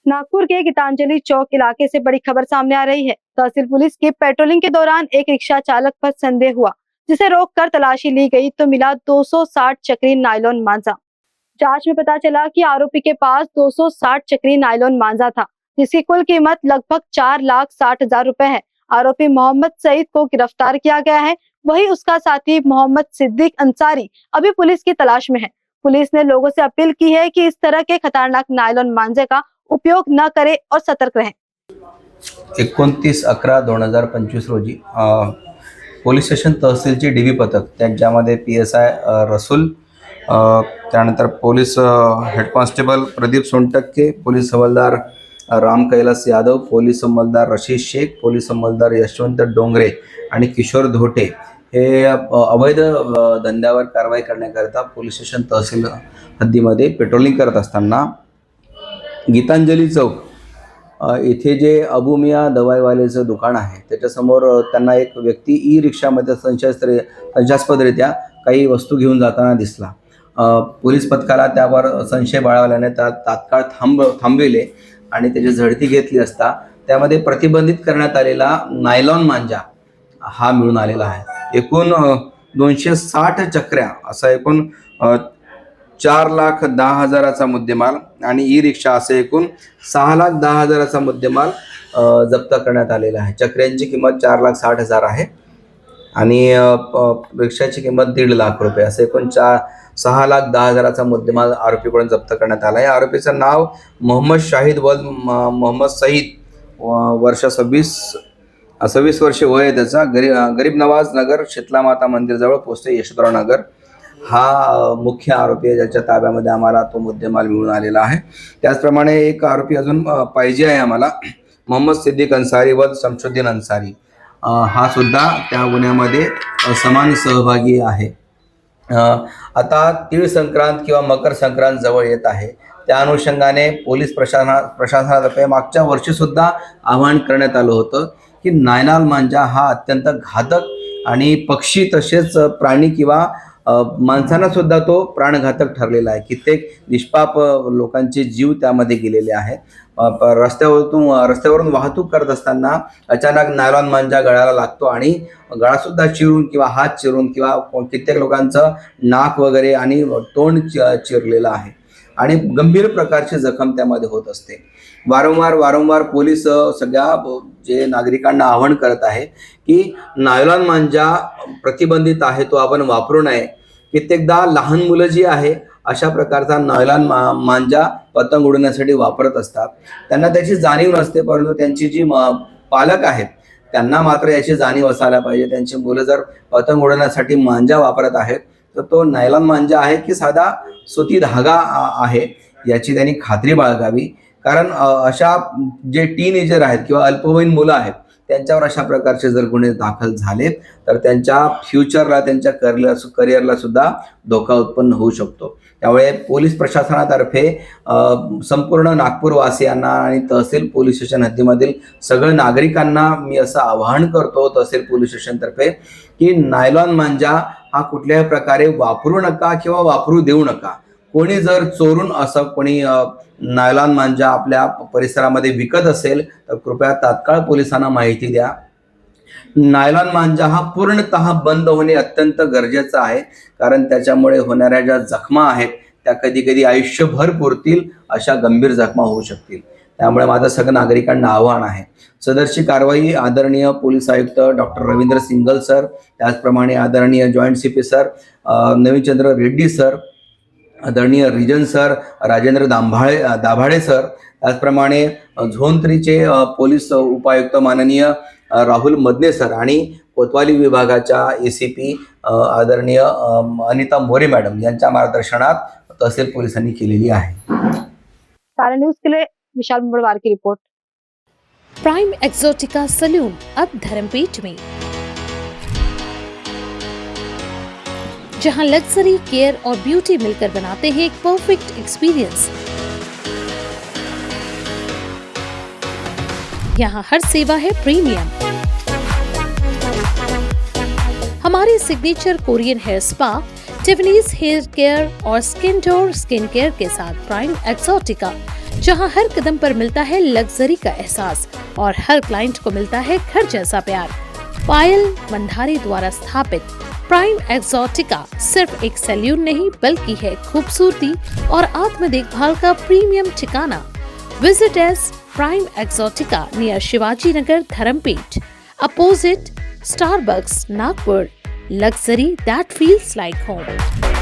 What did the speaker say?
नागपुर के गीतांजलि चौक इलाके से बड़ी खबर सामने आ रही है। तहसील पुलिस की पेट्रोलिंग के दौरान एक रिक्शा चालक पर संदेह हुआ, जिसे रोककर तलाशी ली गई तो मिला 260 चक्री नायलॉन मांझा। जांच में पता चला कि आरोपी के पास 260 चक्री नायलॉन मांझा था, जिसकी कुल कीमत लगभग 4,60,000 रुपए है। आरोपी मोहम्मद सईद को गिरफ्तार किया गया है। वहीं उसका साथी मोहम्मद सिद्दीक अंसारी अभी पुलिस की तलाश में है। पुलिस ने लोगों से अपील की है कि इस तरह के खतरनाक नायलॉन मांझे का उपयोग न करें और सतर्क रहें। 29/11/2025 रोजी पोलीस स्टेशन तहसीलची DB पथक त्यांच्यामध्ये PSI रसूल, त्यानंतर police head constable Pradeep Sontakke, police हवालदार राम कैलास यादव, पोलीस अंमलदार रशीद शेख, पोलीस अंमलदार यशवंत डोंगरे आणि किशोर धोटे हे अवैध धंद्यावर कारवाई करण्याकरता पोलीस स्टेशन तहसील हद्दीमध्ये पेट्रोलिंग करत असताना गीतांजली चौक इथे जे अबू मियाँ दवाईवालेचं दुकान आहे त्याच्यासमोर त्यांना एक व्यक्ती ई रिक्षामध्ये संशयास्पदरित्या काही वस्तू घेऊन जाताना दिसला। पोलीस पथकाला त्यावर संशय बाळगल्याने तात्काळ थांबविले आणि त्याची झडती घेतली असता त्यामध्ये प्रतिबंधित करण्यात आलेला नायलॉन मांजा हा मिळून आलेला आहे। एकूण 260 चक्र्या असा एकूण 4,10,000चा मुद्देमाल आणि ई रिक्षा असे एकूण 6,10,000चा मुद्देमाल जप्त करण्यात आलेला आहे। चक्र्यांची किंमत 4,60,000 आहे आणि रिक्षाची किंमत 1.5 लाख रुपये असे एकूण 6,10,000चा मुद्देमाल आरोपीकडून जप्त करण्यात आला आहे। आरोपीचं नाव मोहम्मद शाहिद वल्द मोहम्मद सईद, वर्ष 26 वर्षे वय आहे त्याचा, गरीब नवाज नगर शीतला माता मंदिरजवळ पोस्ट यशवंतराव नगर हा मुख्य आरोपी आहे, ज्याच्या ताब्यामध्ये आम्हाला तो मुद्देमाल मिळून आलेला आहे। त्याचप्रमाणे एक आरोपी अजून पाहिजे आहे आम्हाला, मोहम्मद सिद्दीक अंसारी वल्द शमशुद्दीन अंसारी, हा सुद्धा त्या गुन्ह्यामध्ये समान सहभागी आहे। आता तीळ संक्रांत किंवा मकर संक्रांत जवळ येत आहे, त्या अनुषंगाने पोलीस प्रशासनातर्फे मागच्या वर्षी सुद्धा आवाहन करण्यात आलं होतं की नायलॉन मांजा हा अत्यंत घातक आणि पक्षी तसेच प्राणी किंवा माणसांना सुद्धा तो प्राणघातक ठरलेला आहे। कित्येक निष्पाप लोकांचे जीव त्यामध्ये गेलेले आहेत। रस्त्यावरून वाहतूक करत असताना अचानक नायलॉन मांजा गळ्याला लागतो आणि गळा सुद्धा चिरून किंवा हात चिरून किंवा कित्येक लोकांचं नाक वगैरे आणि तोंड चिरलेलं आहे आणि गंभीर प्रकारची जखम त्यामध्ये होत असते। वारंवार पोलीस सगळ्या जे नागरिकांना आवाहन करत आहे की नायलॉन मांजा प्रतिबंधित आहे, तो आपण वापरू नये। कित्येकदा लहान मुलं जी आहे अशा प्रकारचा नायलॉन मांजा पतंग उडवण्यासाठी वापरत असतात, त्यांना त्याची जाणीव नसते, परंतु त्यांची जी पालक आहेत त्यांना मात्र याची जाणीव असायला पाहिजे। त्यांची मुलं जर पतंग उडवण्यासाठी मांजा वापरत आहेत तर तो नायलॉन मांजा आहे की साधा सुती धागा आहे याची त्यांनी खात्री बाळगावी, कारण अशा जे टीनेजर आहेत किंवा अल्पवयीन मुलं आहेत त्यांच्यावर अशा प्रकारचे जर गुन्हे दाखल झाले तर त्यांच्या फ्युचरला, त्यांच्या करिअरला सुद्धा धोका उत्पन्न होऊ शकतो। त्यामुळे पोलीस प्रशासनातर्फे संपूर्ण नागपूरवासियांना आणि तहसील पोलीस स्टेशन हद्दीमधील सगळ्या नागरिकांना मी असं आवाहन करतो तहसील पोलीस स्टेशनतर्फे की नायलॉन मांजा हा कुठल्याही प्रकारे वापरू नका किंवा वापरू देऊ नका। कोणी जर चोरून असं कोणी नायलॉन मांजा आपल्या परिसरामध्ये विकत असेल तर कृपया तात्काळ पोलिसांना माहिती द्या। नायलॉन मांजा हा पूर्णतः बंद होणे अत्यंत गरजेचं आहे, कारण त्याच्यामुळे होणाऱ्या ज्या जखमा आहेत त्या कधी आयुष्यभर पुरतील अशा गंभीर जखमा होऊ शकतील। त्यामुळे माझं सगळ्या नागरिकांना आवाहन आहे, सदरची कारवाई आदरणीय पोलीस आयुक्त डॉक्टर रवींद्र सिंगल सर, त्याचप्रमाणे आदरणीय joint CP sir Navinchandra Reddy sir, आदरणीय region sir Rajendra Dabhade sir, त्याचप्रमाणे झोन 3चे पोलीस उपायुक्त माननीय राहुल मदने सर आणि कोतवाली विभागाच्या ACP आदरणीय अनिता मोरे मॅडम यांच्या मार्गदर्शनात तहसील पोलिसांनी केलेली आहे। कारण न्यूज के लिए विशाल मुंबड़वार की रिपोर्ट। प्राइम एक्सोटिका सलून अब धर्मपेट में, जहां लग्जरी, केयर और ब्यूटी मिलकर बनाते हैं एक परफेक्ट एक्सपीरियंस। यहाँ हर सेवा है प्रीमियम। हमारे signature Korean hair spa, Tiffany's hair care और स्किन केयर के साथ प्राइम एक्सोटिका जहां हर कदम पर मिलता है लग्जरी का एहसास और हर क्लाइंट को मिलता है घर जैसा प्यार। पायल मंधारी द्वारा स्थापित प्राइम एक्सोटिका सिर्फ एक सैल्यून नहीं बल्कि है खूबसूरती और आत्म देखभाल का प्रीमियम ठिकाना। Visit S Prime Exotica near Shivaji Nagar, Dharampeth, opposite Starbucks, Nagpur. Luxury that feels like home.